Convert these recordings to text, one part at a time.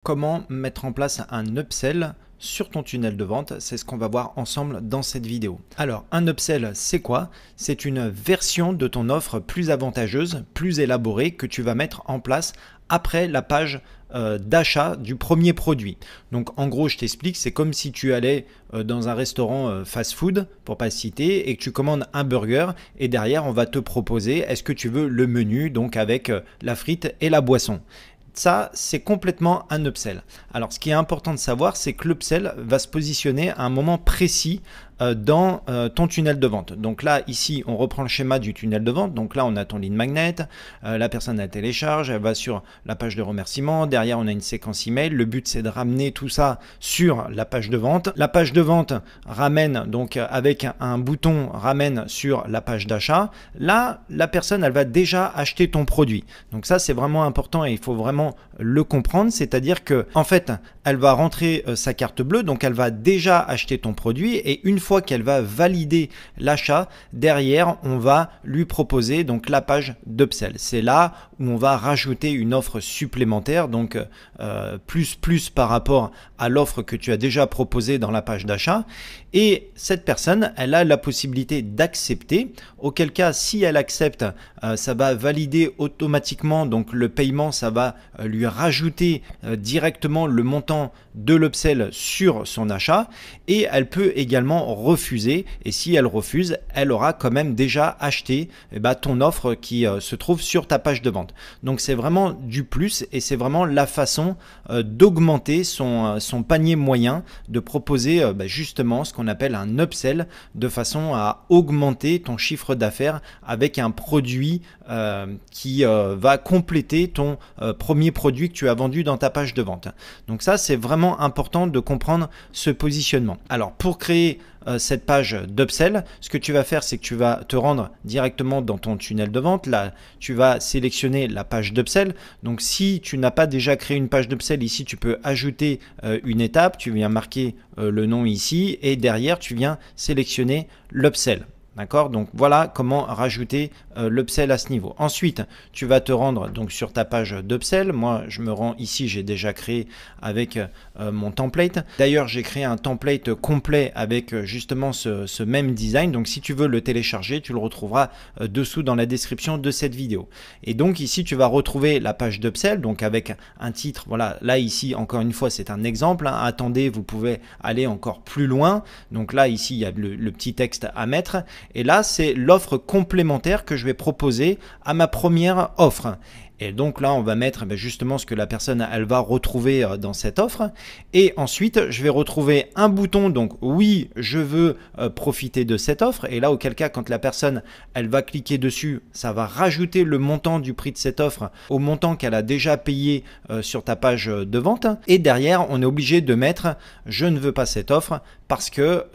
Comment mettre en place un upsell sur ton tunnel de vente? C'est ce qu'on va voir ensemble dans cette vidéo. Alors, un upsell, c'est quoi? C'est une version de ton offre plus avantageuse, plus élaborée que tu vas mettre en place après la page d'achat du premier produit. Donc en gros, je t'explique, c'est comme si tu allais dans un restaurant fast-food, pour pas citer, et que tu commandes un burger et derrière, on va te proposer, est-ce que tu veux le menu, donc avec la frite et la boisson. Ça, c'est complètement un upsell. Alors, ce qui est important de savoir, c'est que l'upsell va se positionner à un moment précis dans ton tunnel de vente. Donc là, ici, on reprend le schéma du tunnel de vente. Donc là, on a ton lead magnet, la personne la télécharge, elle va sur la page de remerciement. Derrière, on a une séquence email. Le but, c'est de ramener tout ça sur la page de vente. La page de vente ramène, donc avec un bouton, ramène sur la page d'achat. Là, la personne, elle va déjà acheter ton produit. Donc ça, c'est vraiment important et il faut vraiment le comprendre. C'est-à-dire que, en fait, elle va rentrer sa carte bleue, donc elle va déjà acheter ton produit et une fois qu'elle va valider l'achat, derrière, on va lui proposer donc la page d'upsell. C'est là où on va rajouter une offre supplémentaire, donc plus par rapport à l'offre que tu as déjà proposée dans la page d'achat. Et cette personne, elle a la possibilité d'accepter, auquel cas, si elle accepte, ça va valider automatiquement, donc le paiement, ça va lui rajouter directement le montant de l'upsell sur son achat et elle peut également refuser et si elle refuse, elle aura quand même déjà acheté ton offre qui se trouve sur ta page de vente. Donc c'est vraiment du plus et c'est vraiment la façon d'augmenter son panier moyen, de proposer justement ce qu'on appelle un upsell de façon à augmenter ton chiffre d'affaires avec un produit qui va compléter ton premier produit que tu as vendu dans ta page de vente. Donc ça, c'est vraiment important de comprendre ce positionnement. Alors pour créer cette page d'upsell, ce que tu vas faire, c'est que tu vas te rendre directement dans ton tunnel de vente. Là, tu vas sélectionner la page d'upsell. Donc si tu n'as pas déjà créé une page d'upsell, ici, tu peux ajouter une étape. Tu viens marquer le nom ici et derrière, tu viens sélectionner l'upsell. D'accord? Donc voilà comment rajouter l'upsell à ce niveau. Ensuite, tu vas te rendre donc sur ta page d'upsell. Moi, je me rends ici, j'ai déjà créé avec mon template. D'ailleurs, j'ai créé un template complet avec justement ce même design. Donc si tu veux le télécharger, tu le retrouveras dessous dans la description de cette vidéo. Et donc ici, tu vas retrouver la page d'upsell, donc avec un titre. Voilà, là ici, encore une fois, c'est un exemple. Hein. Attendez, vous pouvez aller encore plus loin. Donc là, ici, il y a le petit texte à mettre. Et là, c'est l'offre complémentaire que je vais proposer à ma première offre. Et donc là, on va mettre justement ce que la personne elle va retrouver dans cette offre. Et ensuite, je vais retrouver un bouton. Donc oui, je veux profiter de cette offre. Et là, auquel cas, quand la personne elle va cliquer dessus, ça va rajouter le montant du prix de cette offre au montant qu'elle a déjà payé sur ta page de vente. Et derrière, on est obligé de mettre je ne veux pas cette offre parce que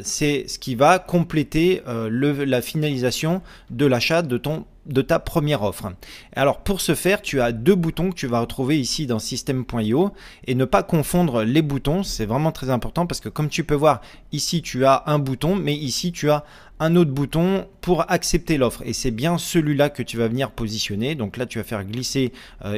c'est ce qui va compléter la finalisation de l'achat de ta première offre. Alors pour ce faire, tu as deux boutons que tu vas retrouver ici dans system.io et ne pas confondre les boutons, c'est vraiment très important parce que comme tu peux voir ici tu as un bouton mais ici tu as un autre bouton pour accepter l'offre et c'est bien celui-là que tu vas venir positionner. Donc là tu vas faire glisser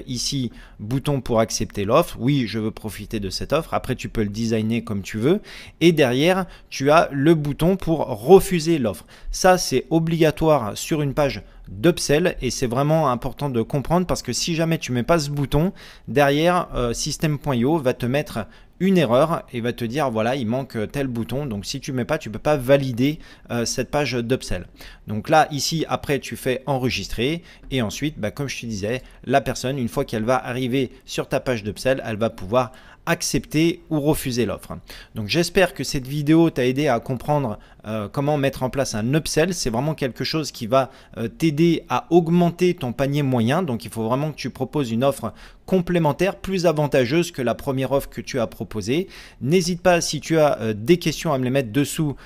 ici bouton pour accepter l'offre. Oui, je veux profiter de cette offre. Après tu peux le designer comme tu veux et derrière tu as le bouton pour refuser l'offre. Ça c'est obligatoire sur une page d'upsell et c'est vraiment important de comprendre parce que si jamais tu mets pas ce bouton derrière system.io va te mettre une erreur et va te dire voilà il manque tel bouton, donc si tu mets pas tu peux pas valider cette page d'upsell. Donc là ici après tu fais enregistrer et ensuite comme je te disais la personne une fois qu'elle va arriver sur ta page d'upsell elle va pouvoir accepter ou refuser l'offre. Donc j'espère que cette vidéo t'a aidé à comprendre comment mettre en place un upsell. C'est vraiment quelque chose qui va t'aider à augmenter ton panier moyen. Donc il faut vraiment que tu proposes une offre complémentaire plus avantageuse que la première offre que tu as proposée. N'hésite pas si tu as des questions à me les mettre dessous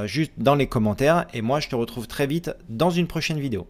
juste dans les commentaires et moi je te retrouve très vite dans une prochaine vidéo.